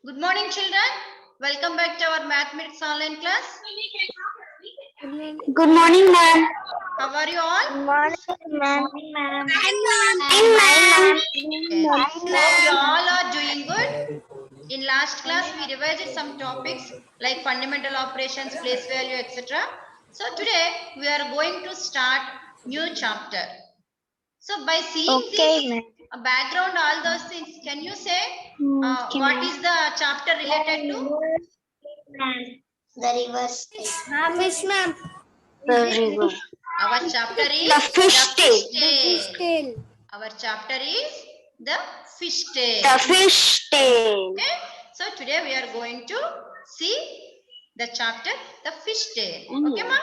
Good morning, children. Welcome back to our mathematics online class. Good morning, ma'am. How are you all? Good morning, ma'am. Yes. Hope you all are doing good. In last class, we revised some topics like fundamental operations, place value, etc. So today we are going to start new chapter. So by seeing Okay, this ma'am. background, all those things, can you say what is the chapter related to? The reverse. Fish, ma'am. The river. Our chapter is The fish the tail. fish tail. Our chapter is the fish tail. The fish tail. Okay. So today we are going to see the chapter the fish tail. Okay, ma?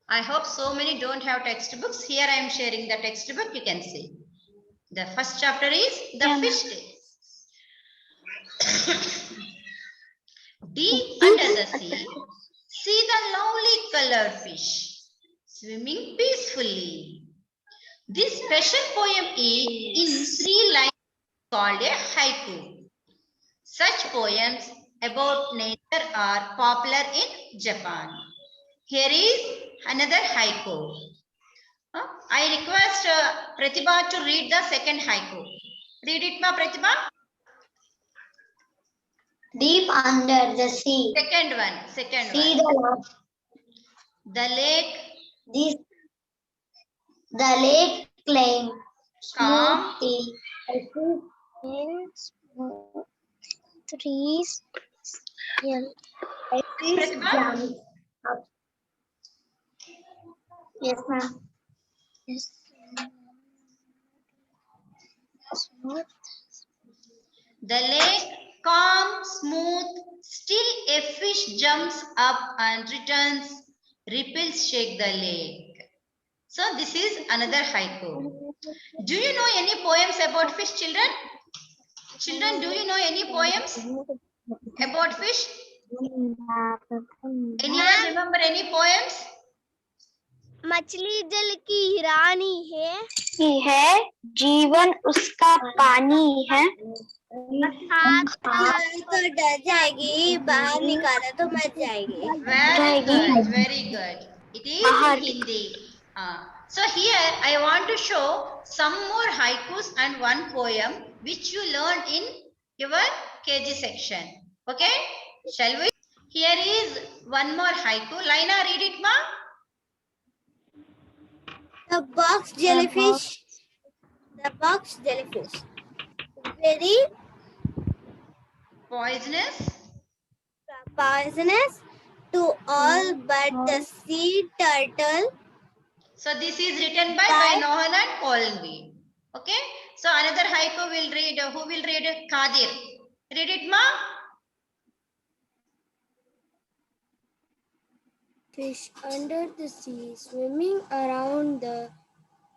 I hope so many don't have textbooks. Here I am sharing the textbook. You can see. The first chapter is the fish tail. Deep under the sea, see the lovely colored fish swimming peacefully. This special poem is in 3 lines called a haiku. Such poems about nature are popular in Japan. Here is another haiku. I request Pratibha to read the second haiku. Read it, ma, Pratibha. Deep under the sea. Second one. See The lake. this. The lake claims Calm. in trees. Pratibha. Yes, ma'am. Yes. Smooth. The lake, calm, smooth, still a fish jumps up and returns. Ripples shake the lake. So this is another haiku. Do you know any poems about fish, children? Children, do you know any poems about fish? Anyone remember any poems? मछली जल की रानी है जीवन उसका पानी है हाथ तो डर जाएगी बाहर निकाला तो मर जाएगी Very good. It is in Hindi. So here I want to show some more haikus and one poem which you learned in your KG section. Okay? Shall we? Here is one more haiku. Laina, read it, ma. The box jellyfish very poisonous to all but the sea turtle. So this is written by Nohan and Colby. Okay? So another haiku will read. Who will read? Kadir. Read it, ma. Fish under the sea swimming around the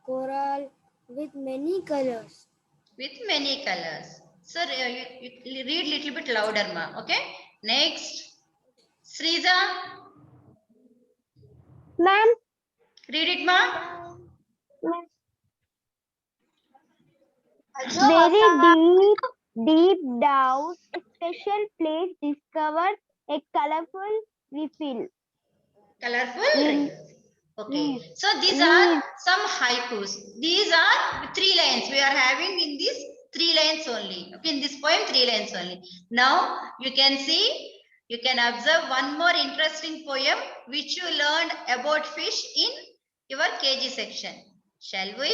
coral with many colors. With many colors. So you read little bit louder, ma. Okay? Next. Sriza. Ma'am. Read it, ma. Very deep down, a special place discovered a colorful refill. Colorful. Okay. So these are some haikus. These are 3 lines. We are having in this 3 lines only. Okay, in this poem 3 lines only. Now you can see, you can observe one more interesting poem which you learned about fish in your KG section. Shall we?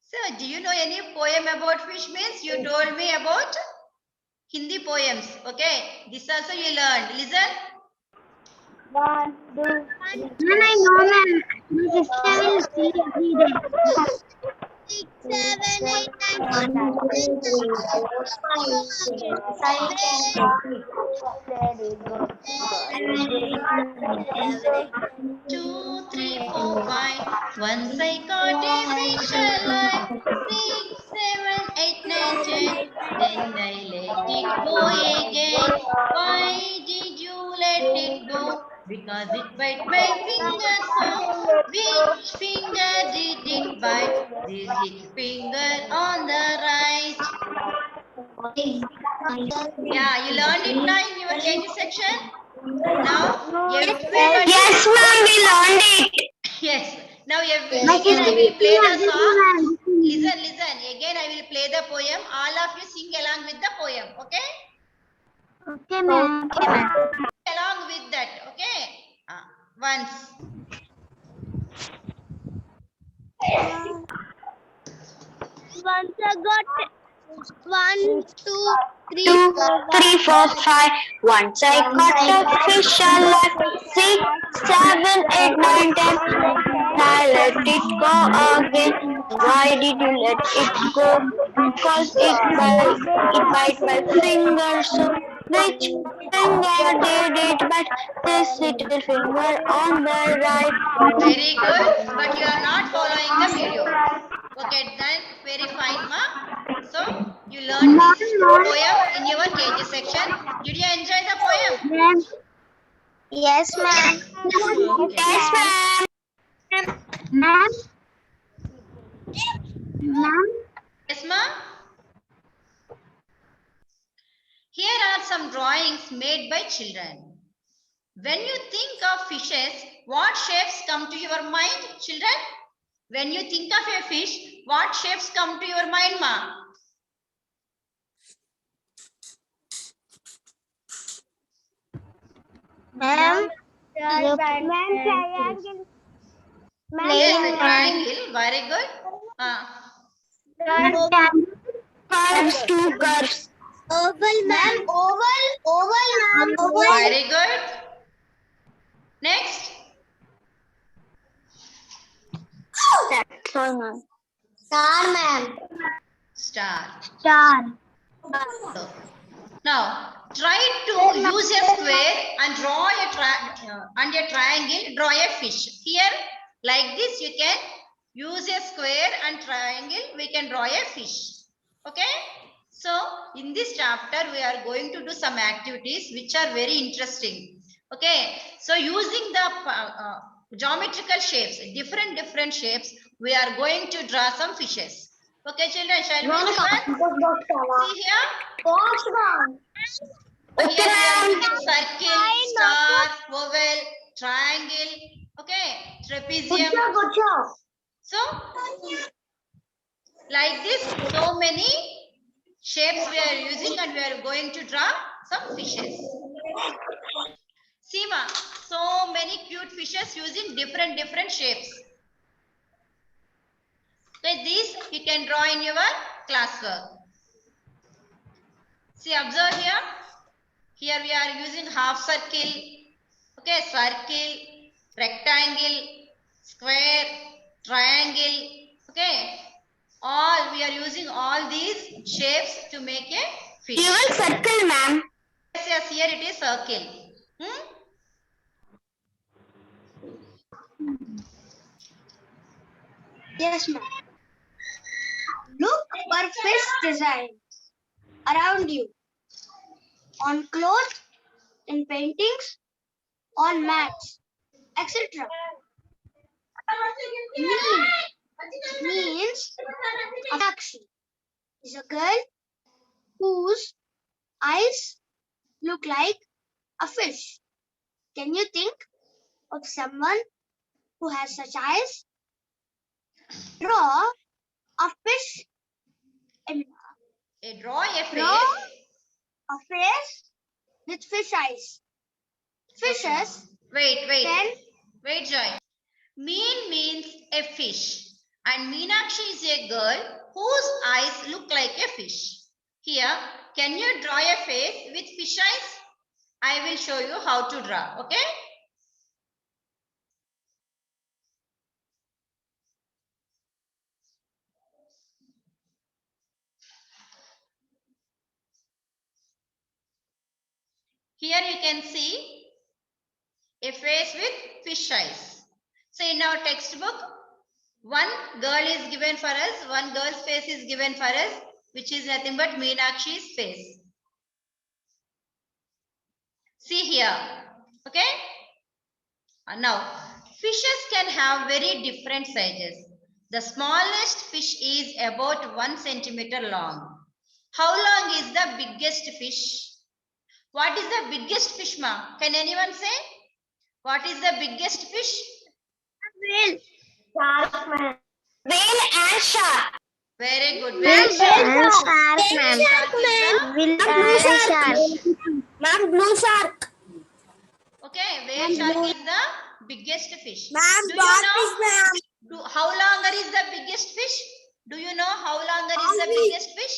So do you know any poem about fish? Means you told me about Hindi poems. Okay. This also you learned. Listen. 1, 2, 3. I know, ma'am. My sister will see every day. 6, 7, 8, 9, 2, 3, 4, 5. Once I caught a fish alive. 6, 7, 8, 9, 10. Then I let it go again. Why did you let it go? Because it bit my finger so. Which finger did it bite? This hit finger on the right. Yeah, you learned it now in your KG section. Now everybody. Yes, ma'am, we learned it. Yes. Now again My I will play the sister song. is Listen, listen. Again I will play the poem. All of you sing along with the poem. Okay? okay, ma'am. Along with that. Okay? Once. Once I got 1, 2, 3, 2, 4, 3, 4, 5. Once I caught a fish alive. 6, 7, 8, 9, 10. I let it go again. Why did you let it go? Because it bite my finger. So which finger did it bite? This little finger on the right. Very good. But you are not following the video. Okay, then very fine, ma. So you learned this poem in your KG section. Did you enjoy the poem? Ma'am. Yes, ma'am. Okay. Yes, ma'am. Ma'am. Ma'am. Yes, ma. Here are some drawings made by children. When you think of fishes, what shapes come to your mind, children? When you think of a fish, what shapes come to your mind, ma? Ma'am. triangle. Yes, a triangle. Very good. Curves, two curves. Oval, ma'am. Oval, ma'am. Very good. Next. That's all, ma'am. Star, ma'am. Star. Star. Now, try to use a square and draw a triangle, draw a fish. Here, like this, you can use a square and triangle, we can draw a fish. Okay? So, in this chapter, we are going to do some activities which are very interesting. Okay? So, using the geometrical shapes, different shapes, we are going to draw some fishes. Okay, children, shall we start? See here. Here we are using circle, star, oval, triangle, okay, trapezium. So, like this, so many shapes we are using and we are going to draw some fishes. See ma, so many cute fishes using different shapes. Okay, these you can draw in your classwork. See, observe here. Here we are using half circle, okay, circle, rectangle, square, triangle, okay. All we are using all these shapes to make a fish. Even circle, ma'am. Yes, yes, here it is circle. Yes, ma'am. Look for fish designs around you. On clothes, in paintings, on mats, etc. Means action is a girl whose eyes look like a fish. Can you think of someone who has such eyes? Draw a fish. Draw a Draw face. a face with fish eyes. Fishes Wait, Joy. Mean means a fish. And Meenakshi is a girl whose eyes look like a fish. Here, can you draw a face with fish eyes? I will show you how to draw, okay? Here you can see a face with fish eyes. So in our textbook, one girl is given for us, one girl's face is given for us, which is nothing but Meenakshi's face. See here, okay? Now, fishes can have very different sizes. The smallest fish is about 1 centimeter long. How long is the biggest fish? What is the biggest fish, ma? Can anyone say? What is the biggest fish? Whale. Shark, ma'am. Whale and shark. Very good. Ma'am, Whale shark. whale and shark, Whale ma'am. shark is the Blue shark. Ma'am, blue shark. okay. Whale shark is the biggest fish. Ma'am, Do you dogfish, know? ma'am. How longer is the biggest fish? Do you know how longer is the biggest fish?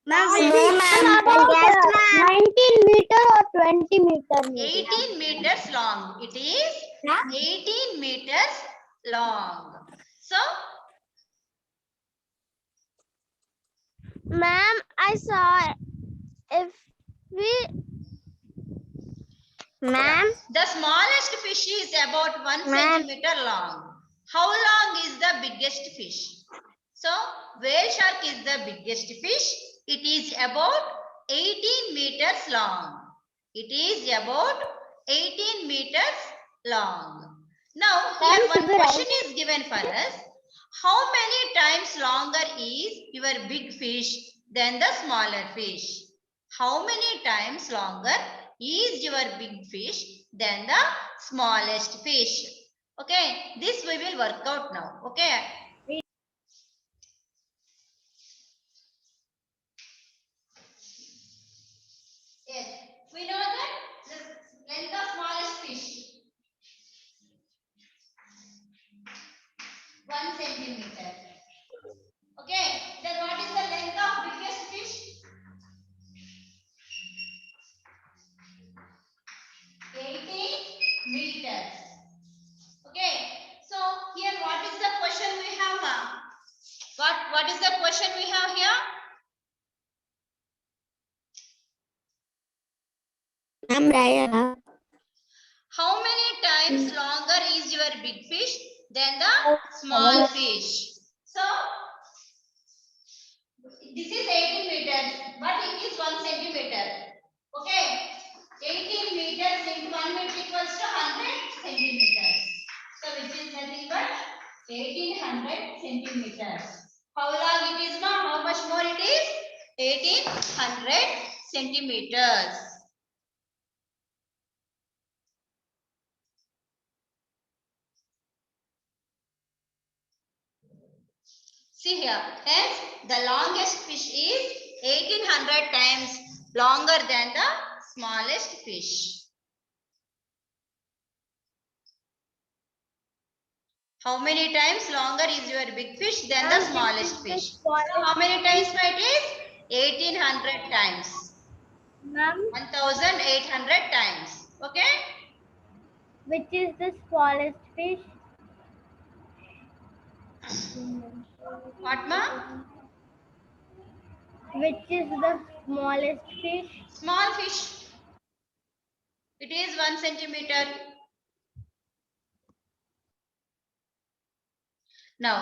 Ma'am, no, ma'am. Yes, ma'am. 19 meter or 20 meter. 18 meters long. It is 18 meters long. So, Ma'am, I saw if we. Ma'am, the smallest fish is about 1 centimeter long. How long is the biggest fish? So, whale shark is the biggest fish. It is about 18 meters long. It is about 18 meters long. Now, here one question is given for us. How many times longer is your big fish than the smaller fish? How many times longer is your big fish than the smallest fish? Okay, this we will work out now. Okay. Yes, we know that the length of smallest fish 1 centimeter. Okay, then what is the length of biggest fish? 18 meters. Okay, so here what is the question we have? What is the question we have here? Ma'am, Raya. How many times longer is your big fish than the small fish? So, this is 18 meters, but it is 1 centimeter. Okay, 18 meters into 1 meter equals to 100 centimeters. So, which is nothing but 1800 centimeters. How long it is, ma? How much more it is? 1800 centimeters. See here, hence the longest fish is 1800 times longer than the smallest fish. How many times longer is your big fish than the smallest fish? So how many times it is? 1800 times. Ma'am, 1800 times. Okay? which is the smallest fish? What, ma? Which is the smallest fish? Small fish. It is 1 centimeter. Now,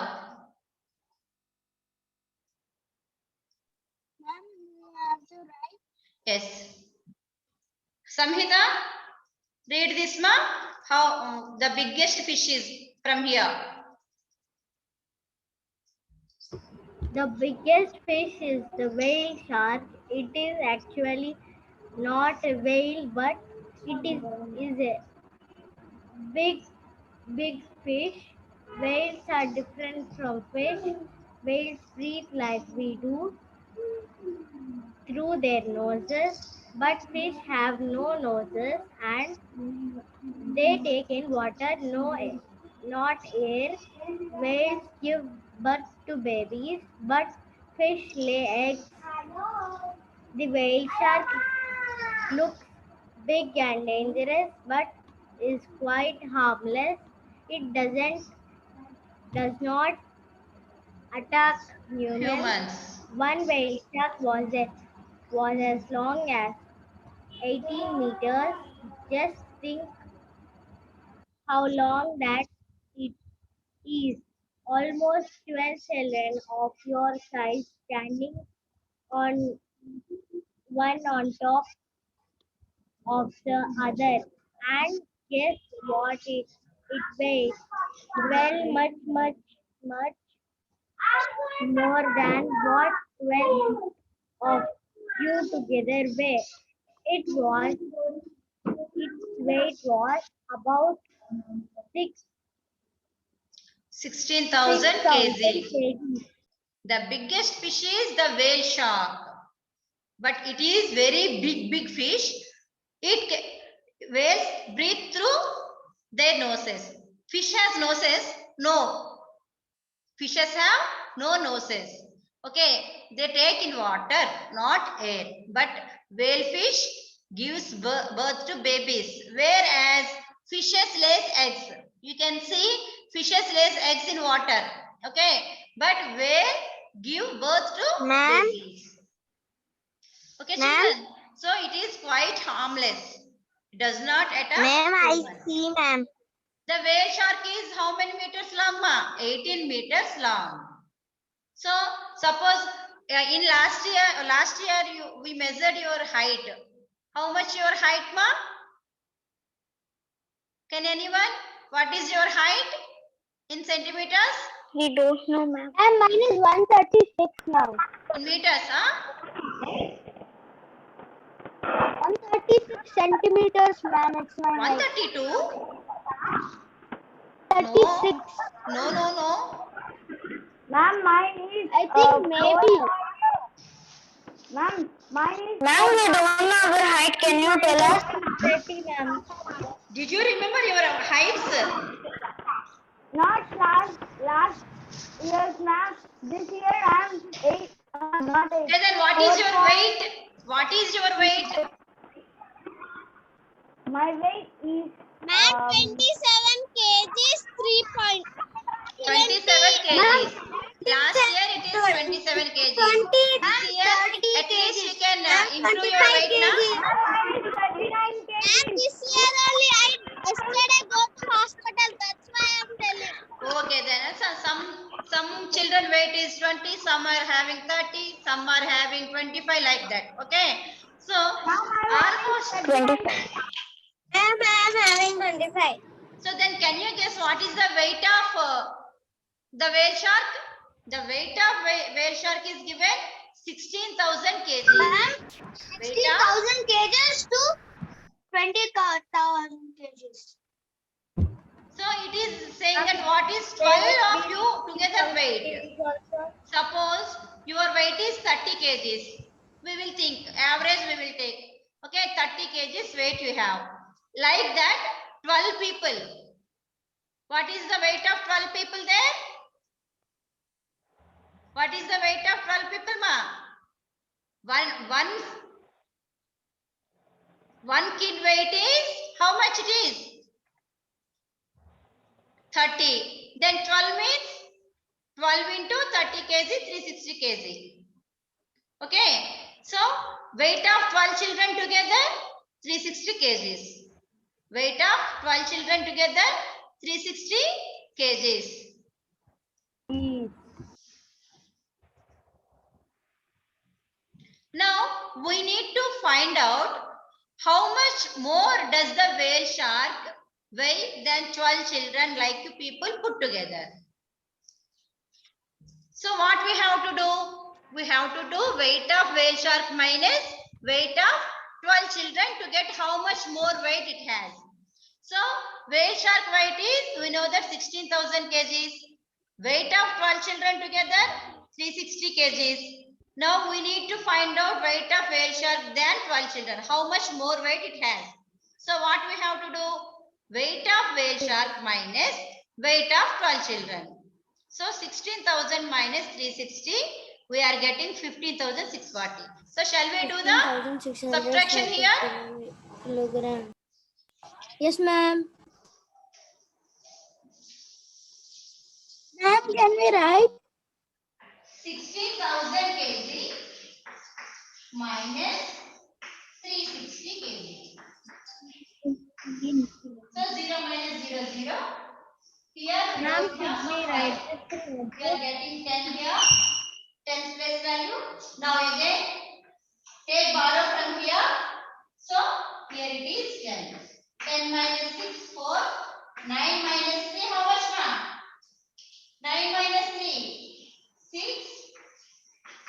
Ma'am, you have to write. yes. Samhita, read this, ma. How the biggest fish is from here. The biggest fish is the whale shark. It is actually not a whale, but it is a big fish. Whales are different from fish. Whales breathe like we do through their noses, but fish have no noses and they take in water, not air. Whales give birth to babies, but fish lay eggs. The whale shark looks big and dangerous, but is quite harmless. It does not attack humans. Humans. One whale shark was as long as 18 meters. Just think how long that it is. Almost 12 children of your size standing on one on top of the other. And guess what it weighs? Well, much more than what 12 of you together weigh. Its weight was about 16,000 6,000 kg. kg. The biggest fish is the whale shark. But it is very big fish. Whales breathe through their noses. Fish has noses? No. Fishes have no noses. Okay, they take in water, not air. But whale fish gives birth to babies, whereas fishes lays eggs. You can see fishes lays eggs in water. Okay, but whale give birth to Ma'am? babies. Okay, Ma'am? children. So it is quite harmless. It does not attack Ma'am, I humans. see, ma'am. The whale shark is how many meters long, ma? 18 meters long. So suppose in last year we measured your height. How much your height, ma? Can anyone? What is your height in centimeters? We don't know, ma'am. And mine is 136 now. In meters, huh? 136 centimeters, ma'am. It's my height. 132? 36. No. Ma'am, mine is. I think maybe. Ma'am, mine is. Ma'am, we don't know our height. Can you tell us? 30, ma'am. Did you remember your heights? Not last year's, ma'am. This year I'm 8. Not 8. Then what is your weight? What is your weight? My weight is. Ma'am, 27 kgs, 27 kgs. Last year it is 27 kgs. This year at least you can improve your weight now. 39 kg. Ma'am, this year only yesterday go to hospital. That's why I'm telling. Okay then. So some children weight is 20, some are having 30, some are having 25 like that. Okay. So almost 25. Ma'am, I'm having 25. so then can you guess what is the weight of the whale shark? The weight of whale shark is given 16,000 kg. Ma'am, 16,000 kgs to 20,000 kgs. So it is saying that what is 12 of you together weight. Suppose your weight is 30 kgs. We will think average we will take. Okay, 30 kgs weight you have. Like that 12 people. What is the weight of 12 people there? What is the weight of 12 people, ma? One kid weight is how much it is? 30. Then 12 means 12 into 30 kg, 360 kg. Okay. So weight of 12 children together, 360 kgs. Weight of 12 children together, 360 kgs. Now we need to find out how much more does the whale shark weigh than 12 children like you people put together. So what we have to do? We have to do weight of whale shark minus weight of 12 children to get how much more weight it has. So whale shark weight is, we know that 16,000 kgs. Weight of 12 children together, 360 kgs. Now we need to find out weight of whale shark than 12 children. How much more weight it has. So what we have to do? Weight of whale shark minus weight of 12 children. So 16,000 minus 360, we are getting 15,640. So shall we do the subtraction here? Kilogram. Yes, ma'am. Ma'am, can we write? 16,000 kg minus 360 kg. So 0 minus 0, 0. Here we Ma'am, don't have should some we five. write this in We are getting 10 here. 10's place value. Now again, take borrow from here. So here it is 10. 10 minus 6, 4. 9 minus 3, how much, ma'am? 9 minus 3, 6.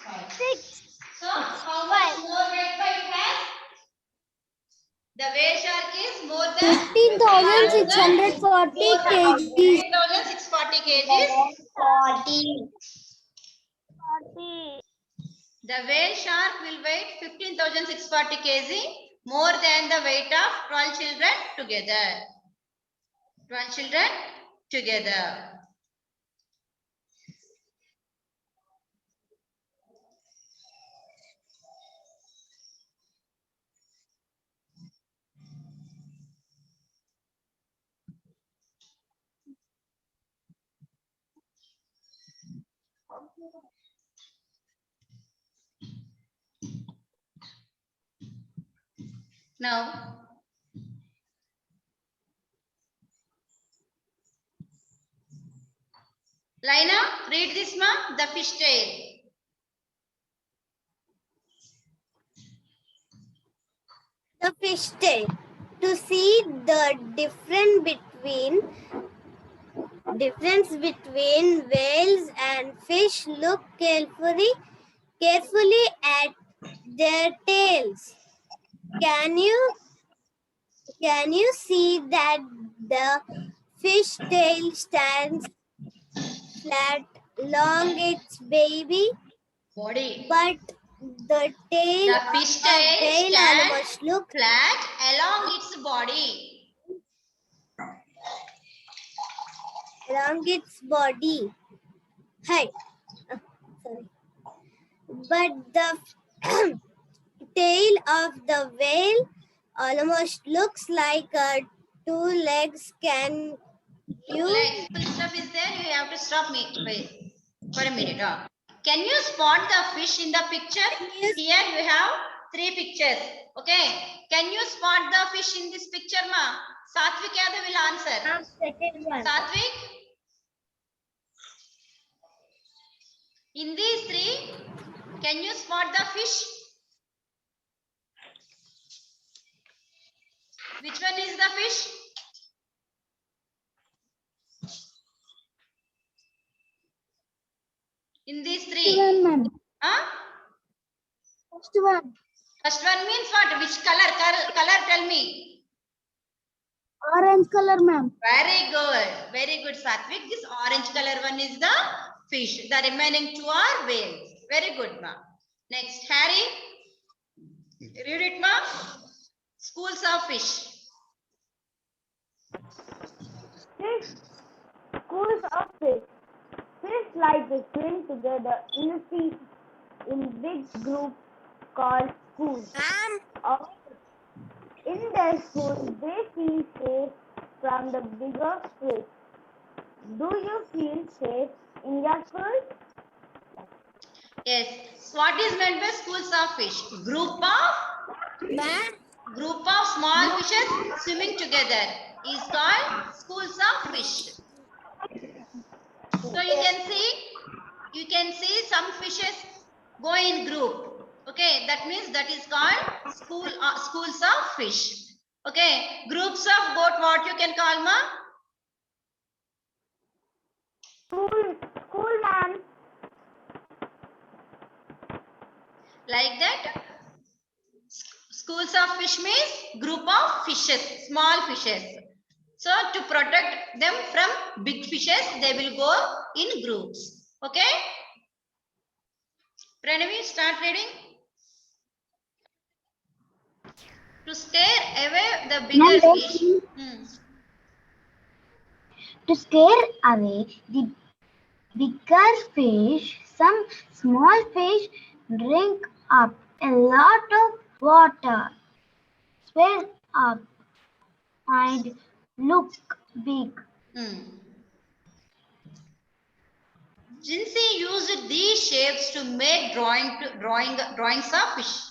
5. 6. So how 14,640 kg. 14,640 kgs. 40. The whale shark will weigh 15,640 kg, more than the weight of 12 children together. 12 children together. Now, Laina, read this ma, the fish tail. The fish tail. To see the difference between whales and fish, look carefully at their tails. Can you see that the fish tail stands flat along its Body. but the tail The fish of a tail whale stands almost looks flat along its body. along its body. Hi. Sorry. But the tail of the whale almost looks like two legs. Can you? Legs. Full stop is there. You have to stop me. Wait for a minute. Can you spot the fish in the picture? Yes. Here you have 3 pictures. Okay. Can you spot the fish in this picture, ma? Satvik Yadav will answer. Second one. Satvik. In these 3, can you spot the fish? Which one is the fish? In these 3. Huh? First one. First one means what? Which color? Color tell me. Orange color, ma'am. Very good. Very good, Satvik. This orange color one is the fish. The remaining 2 are whales. Very good, ma. Next, Harry. Read it, ma. Schools of fish. Fish. Schools of fish. Fish like to swim together in a sea in big groups called schools. In their schools, they feel safe from the bigger fish. Do you feel safe in your school? Yes. What is meant by schools of fish? Group of small fishes swimming together is called schools of fish. So you can see some fishes go in group. Okay, that means that is called schools of fish. Okay, groups of goat, what you can call, ma? School, ma'am. Like that. Schools of fish means group of fishes, small fishes. So to protect them from big fishes, they will go in groups. Okay. Pranavi, start reading. To scare away the bigger fish. To scare away the bigger fish, some small fish drink up a lot of water, swell up, and look big. Jinsi used these shapes to make drawings of fish.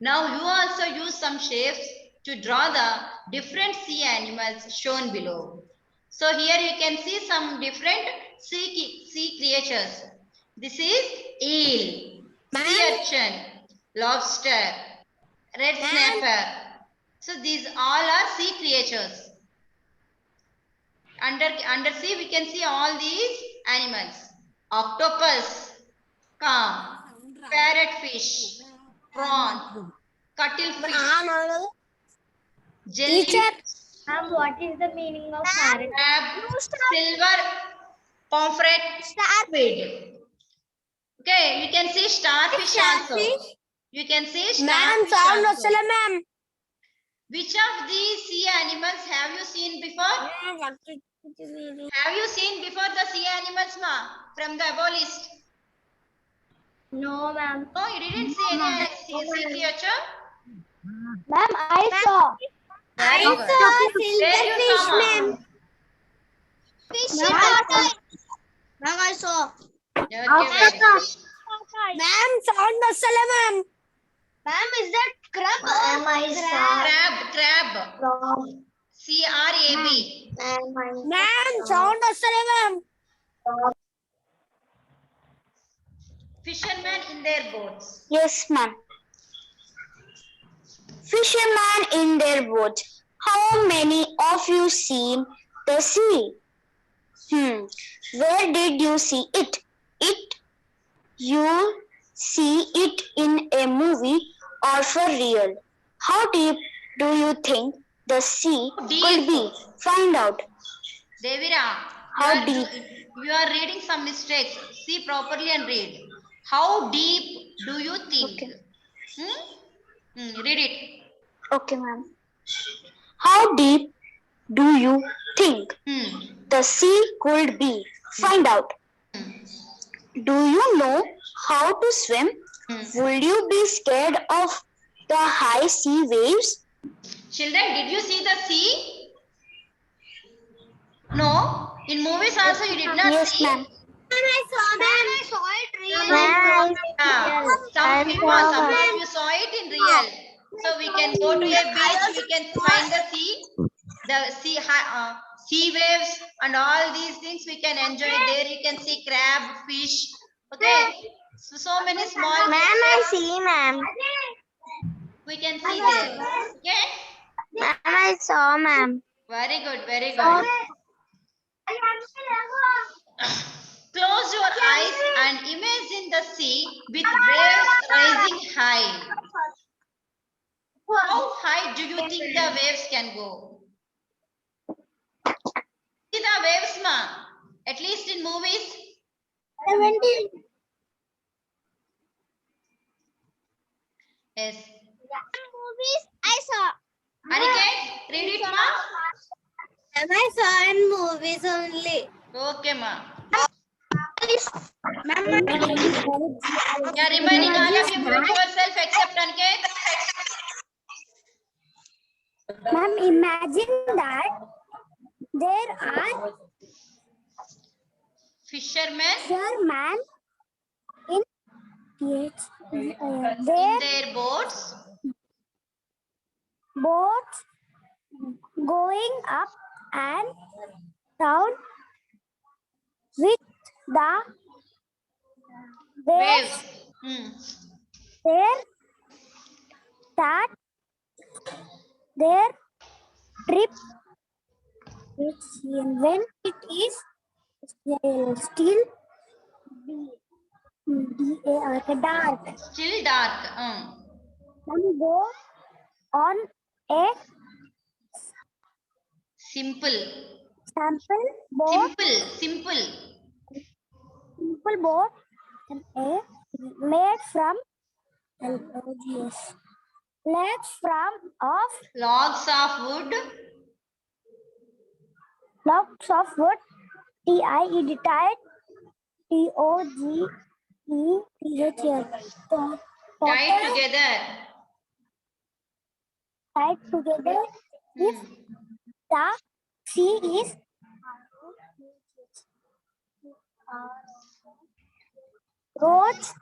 Now you also use some shapes to draw the different sea animals shown below. So here you can see some different sea creatures. This is eel, sea urchin, lobster, red snapper. So these all are sea creatures. Under sea we can see all these animals. Octopus, parrotfish, prawn, cuttlefish, jelly, Ma'am, what is the meaning of parrot? Crab, silver, pomfret, squid. Okay, you can see starfish also. You can see Ma'am, starfish sound also. vastala, ma'am. Which of these sea animals have you seen before? Have you seen before the sea animals, ma? From the above list. No, ma'am. No, you didn't see any sea creature? Ma'am, I saw. Very good. Where you saw, ma? Ma'am, I saw. Okay, very good. Ma'am, sound vastala, ma'am. Ma'am, is that crab? Ma'am, I saw. Crab. C-R-A-B. Ma'am, sound vastala, ma'am. Fishermen in their boats. Yes, ma'am. Fisherman in their boat. How many of you seen the sea? Where did you see it? You see it in a movie or for real? How deep do you think the sea could Deep. be? Find out. Devira, How deep? You are reading some mistakes. See properly and read. How deep do you think? Okay. Read it. Okay, ma'am. How deep do you think the sea could be? Find out. Do you know how to swim? Would you be scared of the high sea waves? Children, did you see the sea? No. In movies also you did not Yes, see. ma'am. I saw it Some people, some of you saw it in real. So we can go to a beach, we can find the sea waves and all these things we can enjoy there. You can see crab, fish. Okay. So many small creatures ma'am. we can see there. Okay. Ma'am, I saw, ma'am. Very good, very good. Close your eyes and imagine the sea with waves rising high. How high do you think the waves can go? See the waves, ma? At least in movies. 17. Yes. Movies I saw. Aniket, read it, ma? I saw in movies only. Okay, ma. Ma'am, Yeah, remaining all of you mute yourself except Aniket. Ma'am, imagine that there are Fishermen fishermen in in their boats boats going up and down with the waves. waves. Their start their trip when it is still dark. Still dark. Some go on a Simple. sample boat, Simple. simple boat made from legs from of Logs of wood. logs of wood. T-I-E tied T-O-G-E-T-H-L. Tied together. Tied together. If the sea is roads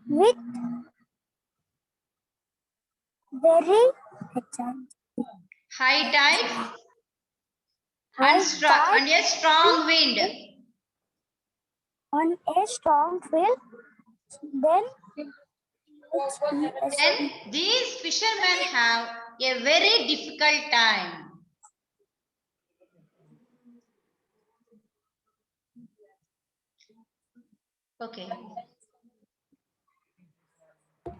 with very High tide high and a strong wind. on a strong field, then Then these fishermen have a very difficult time. Okay.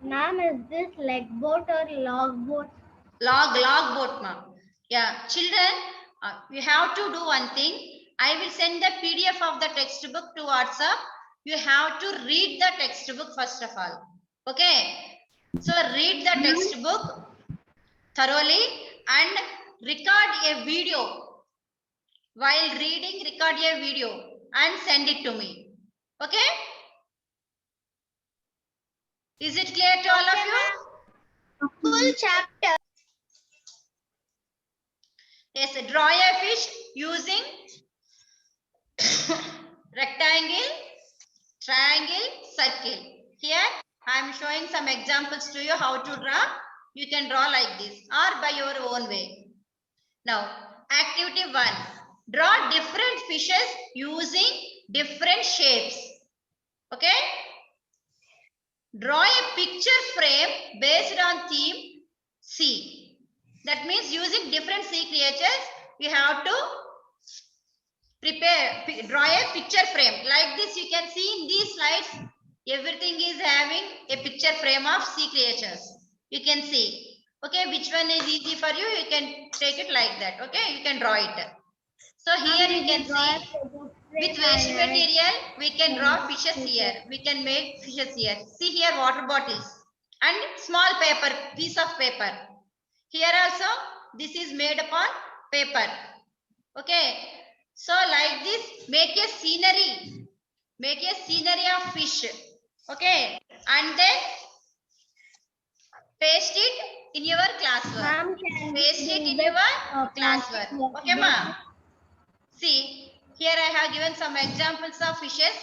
Ma'am, is this leg boat or log boat? Log boat, ma. Yeah, children, you have to do one thing. I will send the PDF of the textbook to WhatsApp. You have to read the textbook first of all. Okay. So read the textbook thoroughly and record a video. While reading, record a video and send it to me. Okay. Is it clear to all of you? Full chapter. Yes, draw a fish using rectangle, triangle, circle. Here I am showing some examples to you how to draw. You can draw like this or by your own way. Now, activity 1. Draw different fishes using different shapes. Okay? Draw a picture frame based on theme sea. That means using different sea creatures, we have to draw a picture frame. Like this, you can see in these slides, everything is having a picture frame of sea creatures. You can see. Okay, which one is easy for you? You can take it like that. Okay, you can draw it. So here you can see with waste material, we can draw fishes here. We can make fishes here. See here water bottles and small paper, piece of paper. Here also, this is made upon paper. Okay. So like this, make a scenery. Make a scenery of fish. Okay. And then paste it in your classwork. Paste it in your classwork. Okay, ma? See, here I have given some examples of fishes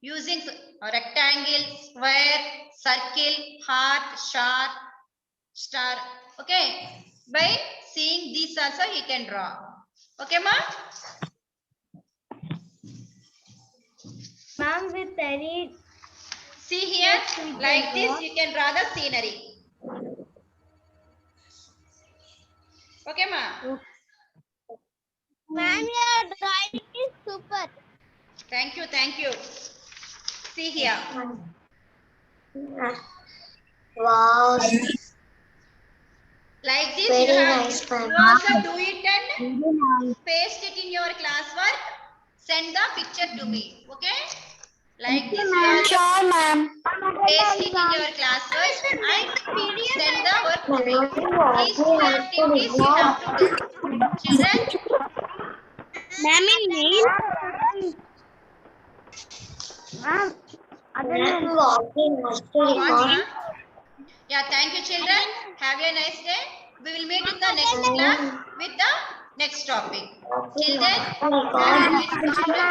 using rectangle, square, circle, heart, star. Okay. By seeing these also you can draw. Okay, ma? Ma'am, with any. See here, like this you can draw the scenery. Okay, ma? Ma'am, your drawing is super. Thank you, thank you. See here. Wow. Like this, Very you have nice, ma'am. you also do it and paste it in your classwork. Send the picture to me. Okay? Like this, you also Sure, ma'am. paste it in your classwork and send the work to me. These two activities you have to do. Children, Ma'am, in mail. Ma'am, what, ma'am? Yeah, thank you, children. Have a nice day. We will meet in the next class with the next topic. Till then, have a nice day, children.